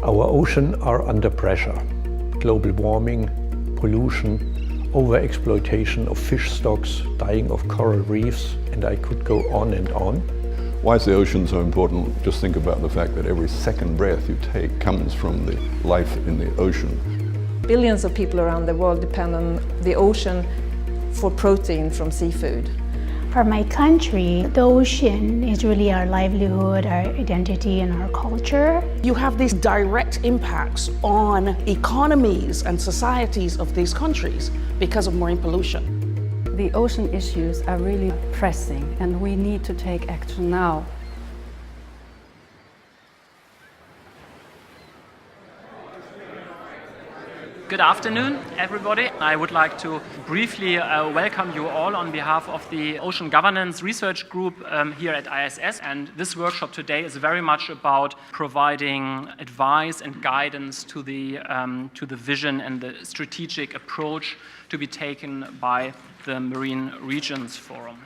Our oceans are under pressure. Global warming, pollution, overexploitation of fish stocks, dying of coral reefs, and I could go on and on. Why is the ocean so important? Just think about the fact that every second breath you take comes from the life in the ocean. Billions of people around the world depend on the ocean for protein from seafood. For my country, the ocean is really our livelihood, our identity, and our culture. You have these direct impacts on economies and societies of these countries because of marine pollution. The ocean issues are really pressing and we need to take action now. Good afternoon, everybody. I would like to briefly welcome you all on behalf of the Ocean Governance Research Group here at ISS. And this workshop today is very much about providing advice and guidance to the vision and the strategic approach to be taken by the Marine Regions Forum.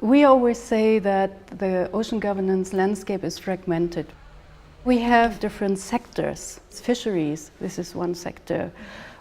We always say that the ocean governance landscape is fragmented. We have different sectors. Fisheries, this is one sector,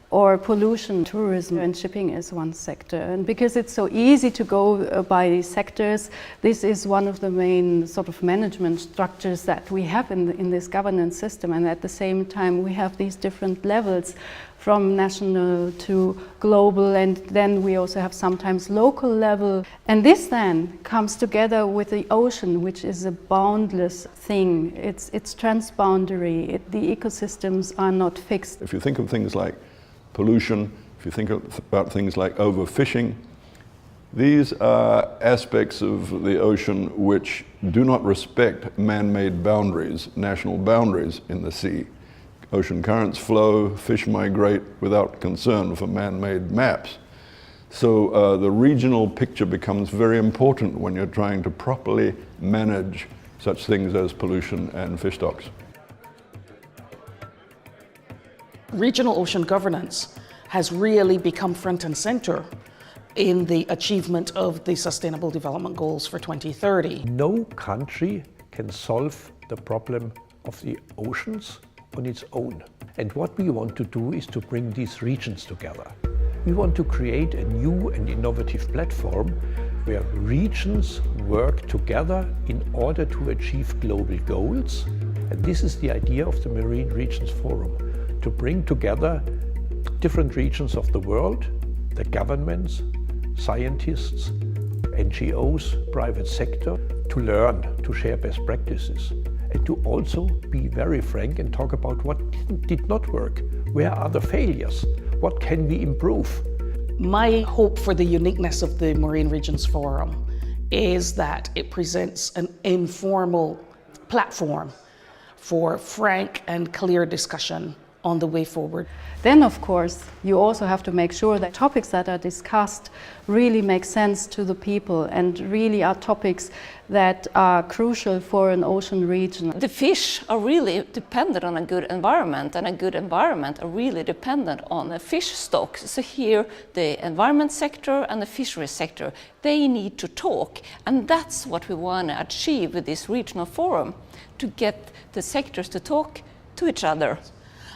or pollution, tourism and shipping is one sector. And because it's so easy to go by sectors, this is one of the main sort of management structures that we have in this governance system. And at the same time, we have these different levels from national to global, and then we also have sometimes local level. And this then comes together with the ocean, which is a boundless thing. It's transboundary. The ecosystems are not fixed. If you think of things like pollution, if you think about things like overfishing, these are aspects of the ocean which do not respect man-made boundaries, national boundaries in the sea. Ocean currents flow, fish migrate without concern for man-made maps. So the regional picture becomes very important when you're trying to properly manage such things as pollution and fish stocks. Regional ocean governance has really become front and center in the achievement of the Sustainable Development Goals for 2030. No country can solve the problem of the oceans on its own. And what we want to do is to bring these regions together. We want to create a new and innovative platform where regions work together in order to achieve global goals. And this is the idea of the Marine Regions Forum, to bring together different regions of the world, the governments, scientists, NGOs, private sector, to learn, to share best practices, and to also be very frank and talk about what did not work. Where are the failures? What can we improve? My hope for the uniqueness of the Marine Regions Forum is that it presents an informal platform for frank and clear discussion on the way forward. Then, of course, you also have to make sure that topics that are discussed really make sense to the people and really are topics that are crucial for an ocean region. The fish are really dependent on a good environment, and a good environment are really dependent on a fish stock. So here, the environment sector and the fisheries sector, they need to talk. And that's what we want to achieve with this regional forum, to get the sectors to talk to each other.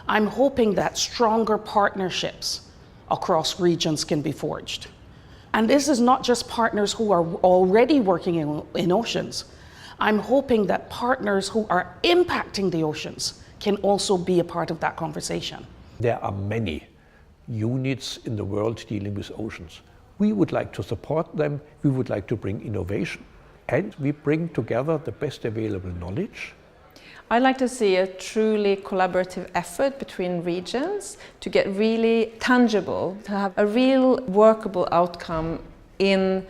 I'm hoping that stronger partnerships across regions can be forged. And this is not just partners who are already working in oceans. I'm hoping that partners who are impacting the oceans can also be a part of that conversation. There are many units in the world dealing with oceans. We would like to support them, we would like to bring innovation, and we bring together the best available knowledge. I'd like to see a truly collaborative effort between regions to get really tangible, to have a real workable outcome in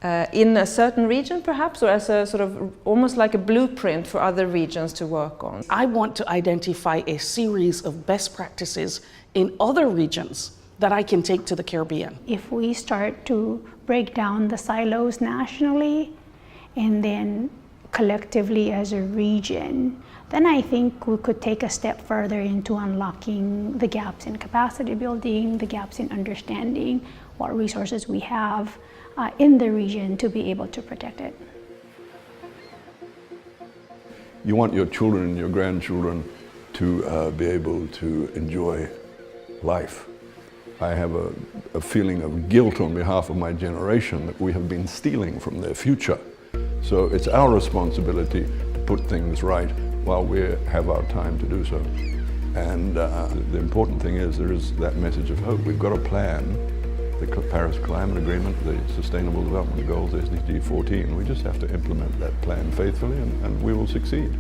a certain region perhaps, or as a sort of almost like a blueprint for other regions to work on. I want to identify a series of best practices in other regions that I can take to the Caribbean. If we start to break down the silos nationally and then collectively as a region, then I think we could take a step further into unlocking the gaps in capacity building, the gaps in understanding what resources we have in the region to be able to protect it. You want your children and your grandchildren to be able to enjoy life. I have a feeling of guilt on behalf of my generation that we have been stealing from their future. So it's our responsibility to put things right while we have our time to do so. And the important thing is there is that message of hope. We've got a plan, the Paris Climate Agreement, the Sustainable Development Goals, SDG 14. We just have to implement that plan faithfully and we will succeed.